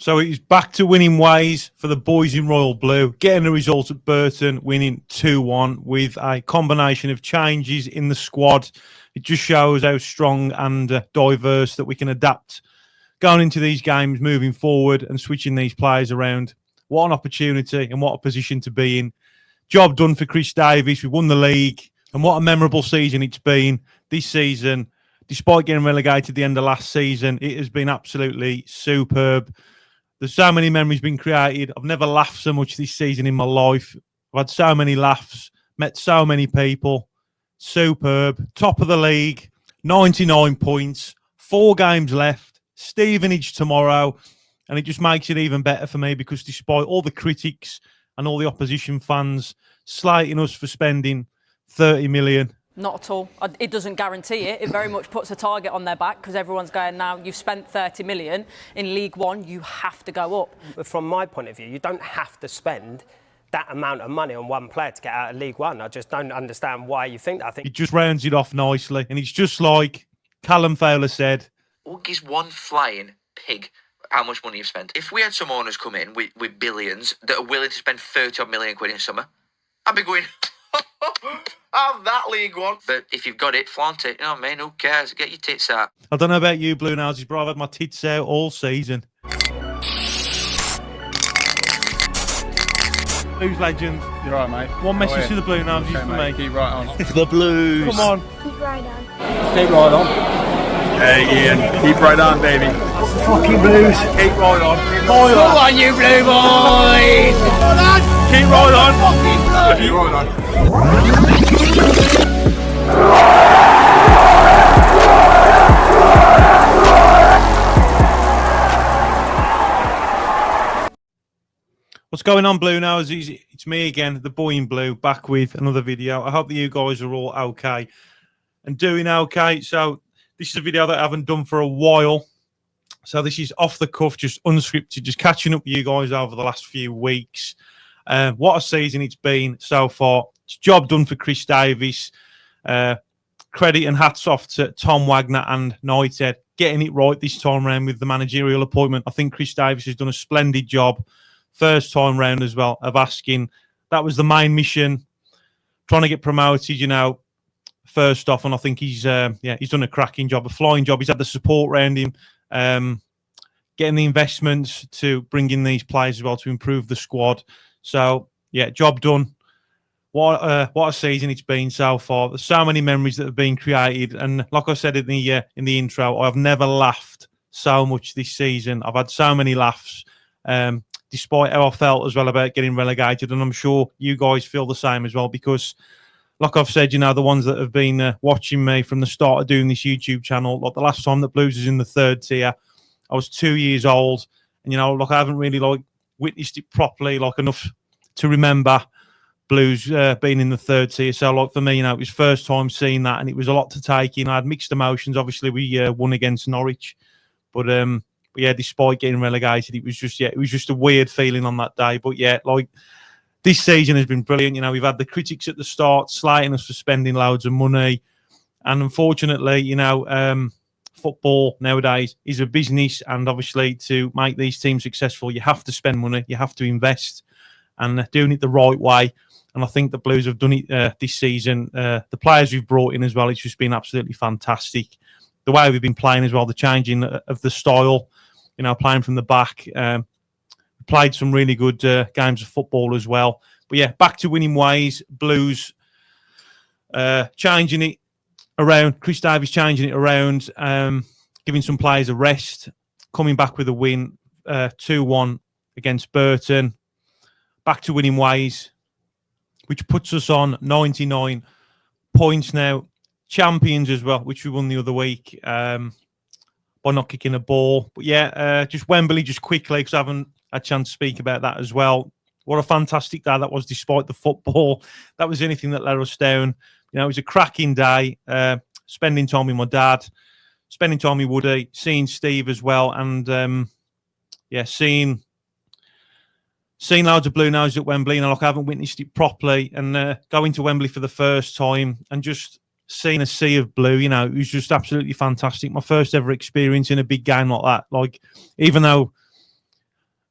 So it's back to winning ways for the boys in Royal Blue, getting the result at Burton, winning 2-1 with a combination of changes in the squad. It just shows how strong and diverse that we can adapt going into these games, moving forward and switching these players around. What an opportunity and what a position to be in. Job done for Chris Davies. We won the league, and what a memorable season it's been this season. Despite getting relegated at the end of last season, it has been absolutely superb. There's so many memories been created. I've never laughed so much this season in my life. I've had so many laughs, met so many people. Superb. Top of the league, 99 points, 4 games left, Stevenage tomorrow. And it just makes it even better for me because despite all the critics and all the opposition fans slating us for spending 30 million. Not at all. It doesn't guarantee it. It very much puts a target on their back because everyone's going, now you've spent 30 million in League One, you have to go up. But from my point of view, you don't have to spend that amount of money on one player to get out of League One. I just don't understand why you think that. I think it just rounds it off nicely. And it's just like Callum Fowler said. What gives one flying pig how much money you've spent? If we had some owners come in with billions that are willing to spend 30 odd million quid in summer, I'd be going... have that League One. But if you've got it, flaunt it. You know what I mean? Who cares? Get your tits out. I don't know about you, Bluenoses, but I've had my tits out all season. Blues legend. You're right, mate. One message to the Bluenoses for me. Keep right on. The Blues. Come on. Keep right on. Keep right on. Hey, Ian. Keep right on, baby. Fucking Blues. Keep right on. Come on, you Blue boys. Keep right on. Keep right on. What's going on, Bluenoses? It's me again, the boy in blue, back with another video. I hope that you guys are all okay and doing okay. So this is a video that I haven't done for a while. So this is off the cuff, just unscripted, just catching up with you guys over the last few weeks. What a season it's been so far. It's job done for Chris Davies. Credit and hats off to Tom Wagner and United getting it right this time round with the managerial appointment. I think Chris Davies has done a splendid job first time round as well of asking. That was the main mission, trying to get promoted, you know, first off. And I think he's done a cracking job, a flying job. He's had the support around him, getting the investments to bring in these players as well to improve the squad. So, yeah, job done. What a season it's been so far. There's so many memories that have been created. And like I said in the intro, I've never laughed so much this season. I've had so many laughs, despite how I felt as well about getting relegated. And I'm sure you guys feel the same as well because, like I've said, you know, the ones that have been watching me from the start of doing this YouTube channel, like the last time that Blues was in the 3rd tier, I was 2 years old. And, you know, like I haven't really, witnessed it properly, enough to remember Blues being in the 3rd tier. So, for me, you know, it was first time seeing that, and it was a lot to take in. I had mixed emotions. Obviously, we won against Norwich, but yeah, despite getting relegated, it was just a weird feeling on that day. But yeah, this season has been brilliant. You know, we've had the critics at the start slating us for spending loads of money, and unfortunately, you know, football nowadays is a business, and obviously to make these teams successful, you have to spend money, you have to invest, and doing it the right way. And I think the Blues have done it this season. The players we've brought in as well, it's just been absolutely fantastic. The way we've been playing as well, the changing of the style, you know, playing from the back. Played some really good games of football as well. But yeah, back to winning ways. Blues changing it around. Chris Davies changing it around, giving some players a rest, coming back with a win, 2-1 against Burton. Back to winning ways, which puts us on 99 points now. Champions as well, which we won the other week by not kicking a ball. But yeah, just Wembley, just quickly, because I haven't had a chance to speak about that as well. What a fantastic day that was, despite the football. That was anything that let us down. You know, it was a cracking day. Spending time with my dad, spending time with Woody, seeing Steve as well, and yeah, seeing loads of Bluenoses at Wembley. You know, I haven't witnessed it properly, and going to Wembley for the first time and just seeing a sea of blue, you know, it was just absolutely fantastic. My first ever experience in a big game like that. Even though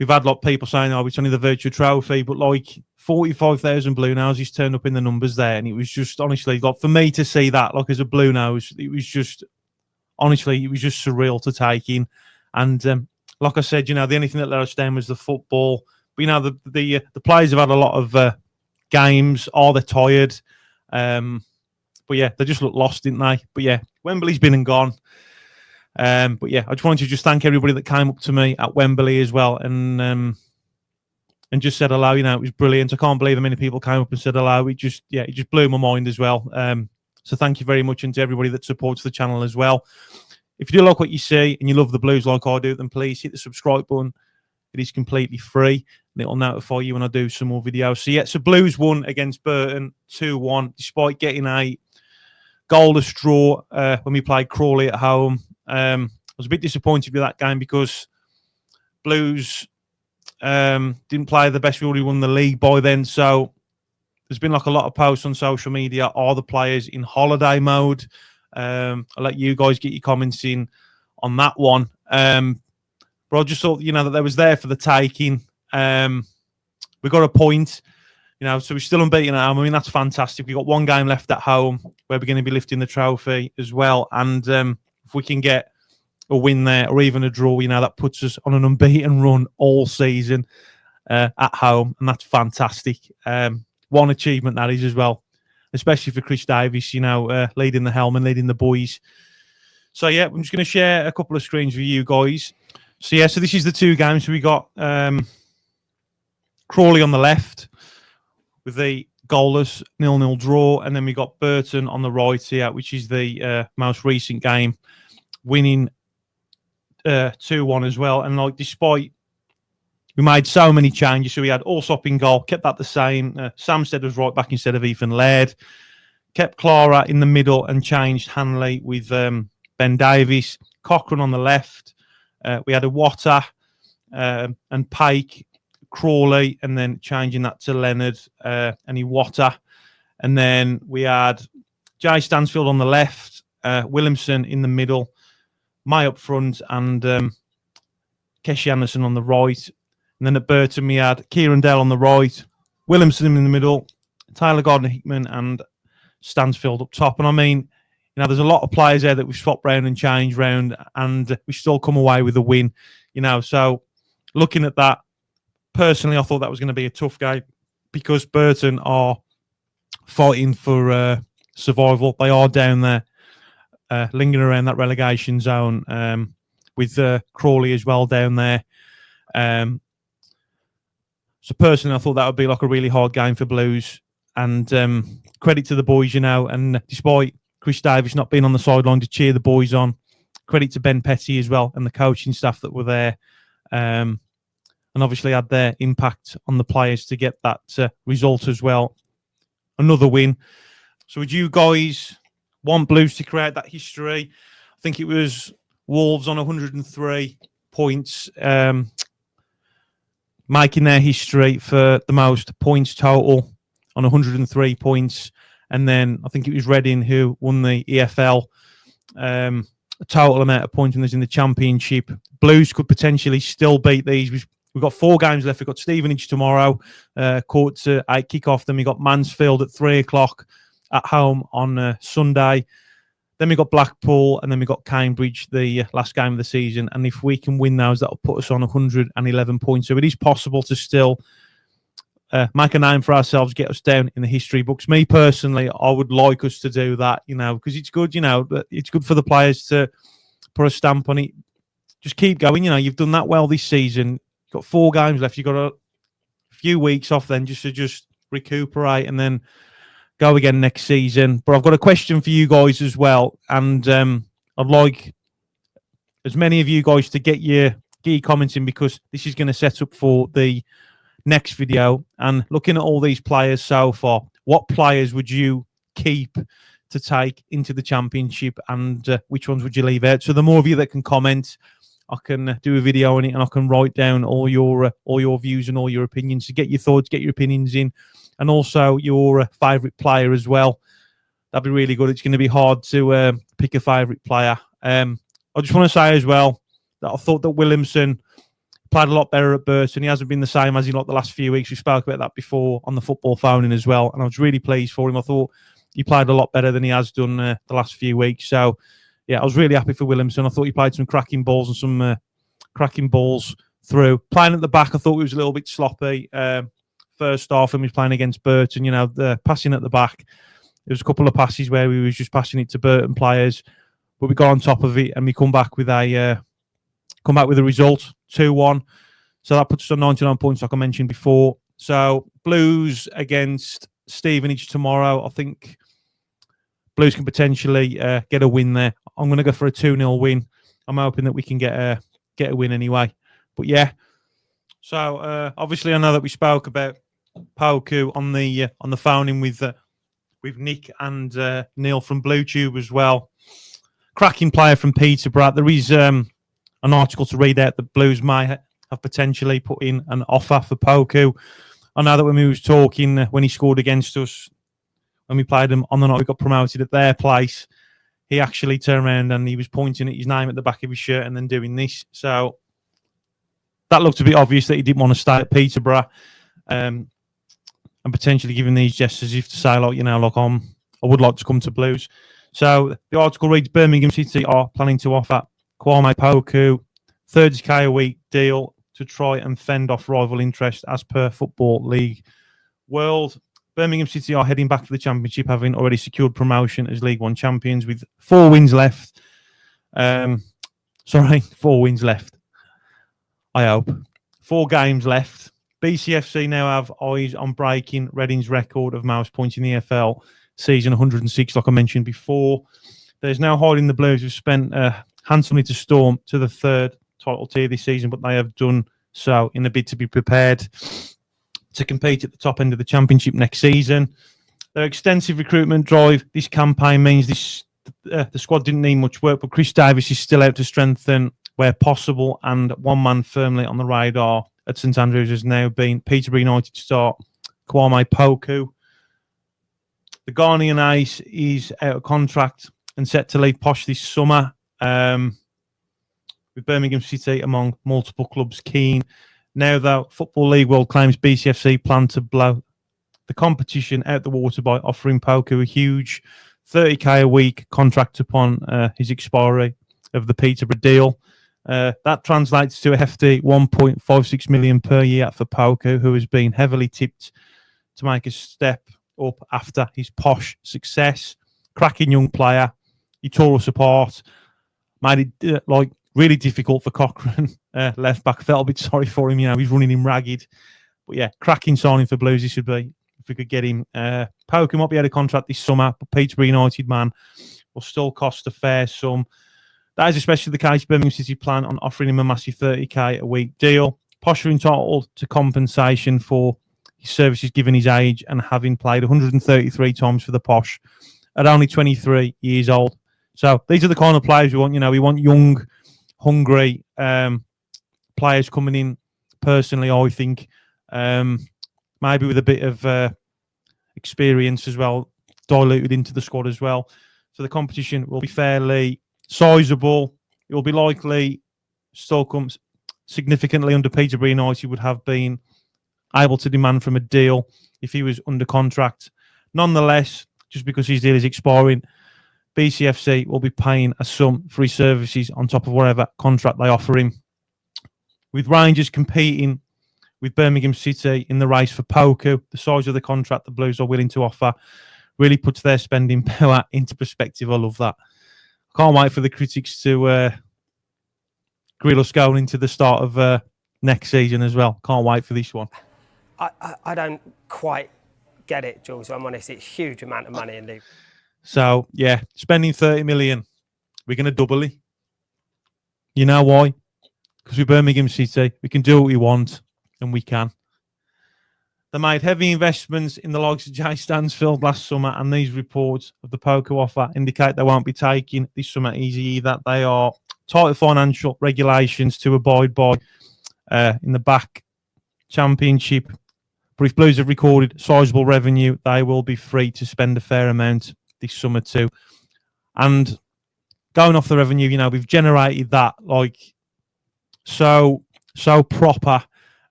we've had like people saying, "Oh, it's only the virtual trophy," but like 45,000 Bluenoses turned up in the numbers there, and it was just honestly like for me to see that, like as a Bluenose, it was just honestly, it was just surreal to take in. And like I said, the only thing that let us down was the football. But the players have had a lot of games. Oh, they're tired. But yeah, they just look lost, didn't they? But yeah, Wembley's been and gone. But yeah, I just wanted to just thank everybody that came up to me at Wembley as well, and just said hello. It was brilliant. I can't believe how many people came up and said hello. It just blew my mind as well. So thank you very much, and to everybody that supports the channel as well. If you do like what you see and you love the Blues like I do, then please hit the subscribe button. It is completely free, and it'll notify you when I do some more videos. So yeah, so Blues won against Burton 2-1, despite getting a goalless draw when we played Crawley at home. I was a bit disappointed with that game because Blues didn't play the best. We already won the league by then. So there's been like a lot of posts on social media. Are the players in holiday mode? I'll let you guys get your comments in on that one. But I just thought, that they was there for the taking. We got a point. So we're still unbeaten at home. I mean, that's fantastic. We've got one game left at home where we're going to be lifting the trophy as well. And if we can get a win there or even a draw, that puts us on an unbeaten run all season at home. And that's fantastic. One achievement that is as well, especially for Chris Davis, leading the helm and leading the boys. So, yeah, I'm just going to share a couple of screens with you guys. So, yeah, so this is the two games. So we got Crawley on the left with the goalless 0-0 draw, and then we got Burton on the right here, which is the most recent game, winning 2-1 as well. And like, despite we made so many changes, so we had Allsop in goal, kept that the same. Sam Stead was right back instead of Ethan Laird, kept Clara in the middle and changed Hanley with Ben Davies, Cochrane on the left. We had a Water and Pike, Crawley, and then changing that to Leonard and Iwata. And then we had Jay Stansfield on the left, Williamson in the middle, May up front, and Keshi Anderson on the right. And then at Burton, we had Kieran Dell on the right, Williamson in the middle, Tyler Gardner-Hickman, and Stansfield up top. And I mean, there's a lot of players there that we've swapped round and changed round, and we still come away with a win. So looking at that, personally, I thought that was going to be a tough game because Burton are fighting for survival. They are down there, lingering around that relegation zone with Crawley as well down there. So personally, I thought that would be like a really hard game for Blues. And credit to the boys, and despite Chris Davis not being on the sideline to cheer the boys on, credit to Ben Petty as well and the coaching staff that were there. And obviously had their impact on the players to get that result as well. Another win. So would you guys want Blues to create that history? I think it was Wolves on 103 points, making their history for the most points total on 103 points. And then I think it was Reading who won the EFL total amount of points when there's in the Championship. Blues could potentially still beat these. We've got 4 games left. We've got Stevenage tomorrow, court to 8 kick-off. Then we've got Mansfield at 3 o'clock at home on Sunday. Then we've got Blackpool, and then we've got Cambridge, the last game of the season. And if we can win those, that'll put us on 111 points. So it is possible to still make a name for ourselves, get us down in the history books. Me personally, I would like us to do that, because it's good, it's good for the players to put a stamp on it. Just keep going, you've done that well this season. You've got 4 games left. You've got a few weeks off then just to recuperate and then go again next season. But I've got a question for you guys as well. And I'd like as many of you guys to get your comments in, because this is going to set up for the next video. And looking at all these players so far, what players would you keep to take into the Championship, and which ones would you leave out? So the more of you that can comment, I can do a video on it, and I can write down all your views and all your opinions. So get your thoughts, get your opinions in, and also your favourite player as well. That'd be really good. It's going to be hard to pick a favourite player. I just want to say as well that I thought that Williamson played a lot better at Burton. He hasn't been the same as he like the last few weeks. We spoke about that before on the football phoning as well, and I was really pleased for him. I thought he played a lot better than he has done the last few weeks. So, yeah, I was really happy for Williamson. I thought he played some cracking balls and some cracking balls through. Playing at the back, I thought he was a little bit sloppy. First half, when he was playing against Burton, you know, the passing at the back, there was a couple of passes where we was just passing it to Burton players, but we got on top of it and we come back with a result, 2-1. So that puts us on 99 points, like I mentioned before. So Blues against Stevenage tomorrow. I think Blues can potentially get a win there. I'm going to go for a 2-0 win. I'm hoping that we can get a win anyway. But yeah, so obviously I know that we spoke about Poku on the phoning with Nick and Neil from BlueTube as well. Cracking player from Peterborough. There is an article to read out that Blues may have potentially put in an offer for Poku. I know that when we was talking when he scored against us, when we played him on the night we got promoted at their place, he actually turned around and he was pointing at his name at the back of his shirt and then doing this. So that looked a bit obvious that he didn't want to stay at Peterborough, and potentially giving these gestures as if to say, like, you know, like I would like to come to Blues. So the article reads: Birmingham City are planning to offer Kwame Poku £30,000 a week deal to try and fend off rival interest as per Football League World. Birmingham City are heading back to the Championship, having already secured promotion as League One champions with 4 wins left. 4 wins left. I hope. 4 games left. BCFC now have eyes on breaking Reading's record of most points in the EFL season, 106, like I mentioned before. There's now hiding the Blues, who've spent handsomely to storm to the 3rd title tier this season, but they have done so in a bid to be prepared to compete at the top end of the Championship next season. Their extensive recruitment drive this campaign means the squad didn't need much work, but Chris Davis is still out to strengthen where possible, and one man firmly on the radar at St Andrews has now been Peterborough United star Kwame Poku. The Ghanaian ace is out of contract and set to leave Posh this summer, with Birmingham City among multiple clubs keen. Now, though, Football League World claims BCFC plan to blow the competition out the water by offering Poku a huge £30,000 a week contract upon his expiry of the Peterborough deal. That translates to a hefty £1.56 million per year for Poku, who has been heavily tipped to make a step up after his Posh success. Cracking young player. He tore us apart. Made it really difficult for Cochrane, left back. Felt a bit sorry for him. You know, he's running him ragged. But yeah, cracking signing for Blues. This should be, if we could get him. Poku might be out of contract this summer, but Peterborough United man will still cost a fair sum. That is especially the case. Birmingham City plan on offering him a massive £30,000 a week deal. Posh are entitled to compensation for his services given his age and having played 133 times for the Posh at only 23 years old. So these are the kind of players we want. You know, we want young, hungry players coming in. Personally, I think maybe with a bit of experience as well, diluted into the squad as well. So the competition will be fairly sizable. It will be likely still comes significantly under Peterborough United would have been able to demand from a deal if he was under contract. Nonetheless, just because his deal is expiring, BCFC will be paying a sum for his services on top of whatever contract they offer him. With Rangers competing with Birmingham City in the race for Poku, the size of the contract the Blues are willing to offer really puts their spending power into perspective. I love that. Can't wait for the critics to grill us going into the start of next season as well. Can't wait for this one. I don't quite get it, Jules. I'm honest. It's a huge amount of money in League. So, yeah, spending 30 million, we're going to double it. You know why? Because with Birmingham City, we can do what we want, and we can. They made heavy investments in the likes of Jay Stansfield last summer, and these reports of the Poku offer indicate they won't be taking this summer easy either. They are tight financial regulations to abide by in the back Championship. But if Blues have recorded sizable revenue, they will be free to spend a fair amount this summer too. And going off the revenue, you know, we've generated that. So so proper.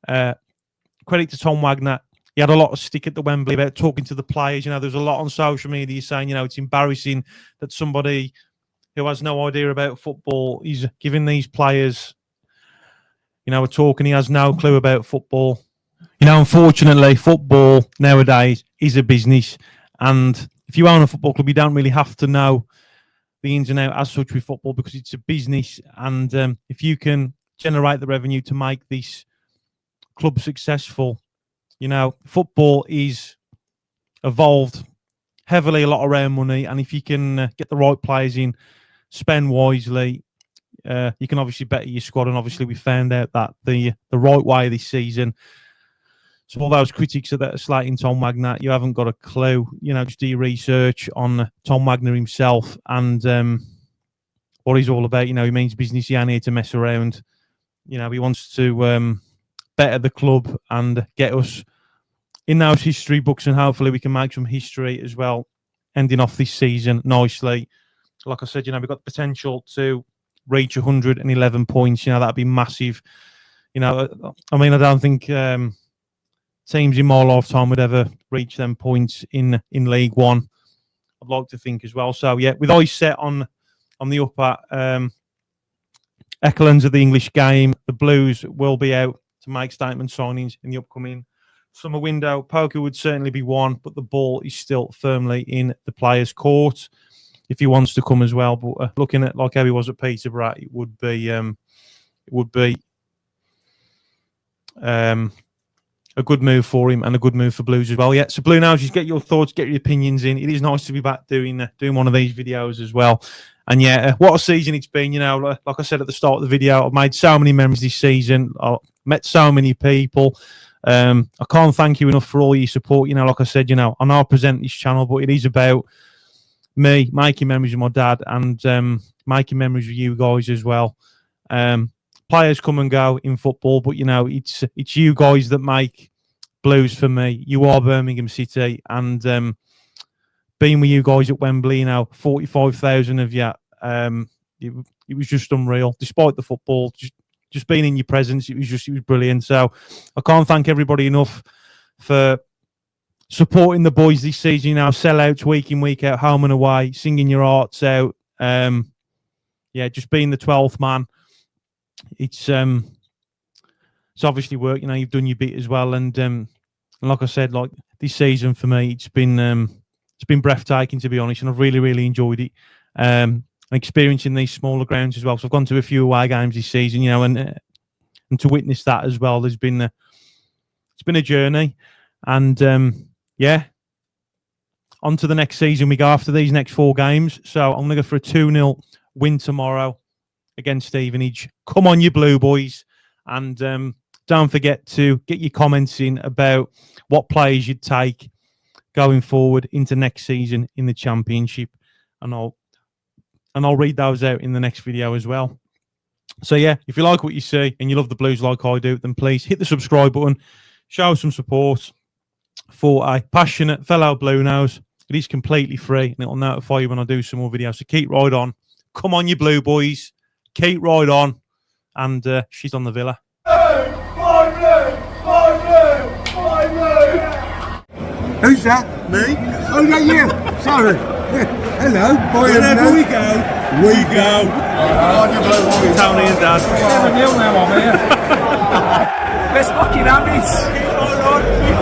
Credit to Tom Wagner. He had a lot of stick at the Wembley about talking to the players. You know, there's a lot on social media saying, you know, it's embarrassing that somebody who has no idea about football is giving these players, you know, a talk, and he has no clue about football. You know, unfortunately, football nowadays is a business, and if you own a football club, you don't really have to know the ins and outs as such with football, because it's a business, and if you can generate the revenue to make this club successful, you know, football is evolved heavily a lot around money, and if you can get the right players in, spend wisely, you can obviously better your squad. And obviously we found out that the right way this season. So all those critics that are slating Tom Wagner, you haven't got a clue. You know, just do your research on Tom Wagner himself and what he's all about. You know, he means business. He ain't here to mess around. You know, he wants to better the club and get us in those history books, and hopefully we can make some history as well, ending off this season nicely. Like I said, you know, we've got the potential to reach 111 points. You know, that'd be massive. You know, I mean, I don't think teams in my lifetime would ever reach them points in League One. I'd like to think as well. So yeah, with eyes set on the upper echelons of the English game, the Blues will be out to make statement signings in the upcoming summer window. Poker would certainly be one, but the ball is still firmly in the players' court if he wants to come as well. But looking at like how he was at Peterborough, it would be a good move for him and a good move for Blues as well. Yeah, so Bluenoses, get your thoughts, get your opinions in. It is nice to be back doing one of these videos as well. And yeah, what a season it's been. You know, like I said at the start of the video, I've made so many memories this season. I've met so many people. I can't thank you enough for all your support. You know, like I said, you know, I know I present this channel, but it is about me making memories with my dad and making memories with you guys as well. Players come and go in football, but you know, it's you guys that make Blues for me. You are Birmingham City, and being with you guys at Wembley, you know, 45,000 of you, it was just unreal. Despite the football, just being in your presence, it was brilliant. So I can't thank everybody enough for supporting the boys this season. You know, sellouts week in, week out, home and away, singing your hearts out. Yeah, just being the 12th man. It's obviously work. You know, you've done your bit as well, and like I said, like this season for me, it's been breathtaking, to be honest, and I've really enjoyed it. Experiencing these smaller grounds as well. So I've gone to a few away games this season, you know, and to witness that as well, it's been a journey. And yeah, on to the next season we go after these next 4 games. So I'm gonna go for a 2-0 win tomorrow against Stevenage. Come on, you Blue boys, and don't forget to get your comments in about what players you'd take going forward into next season in the Championship, and I'll read those out in the next video as well. So yeah, if you like what you see and you love the Blues like I do, then please hit the subscribe button, show some support for a passionate fellow Blue Nose. It is completely free, and it'll notify you when I do some more videos. So keep right on. Come on, you Blue boys. Keep right on. And she's on the Villa. Who's that? Me? Oh, no, you. Sorry. Hello. Wherever we go. Tony and Dad. 7-0 now, I'm here. Let's fucking have it.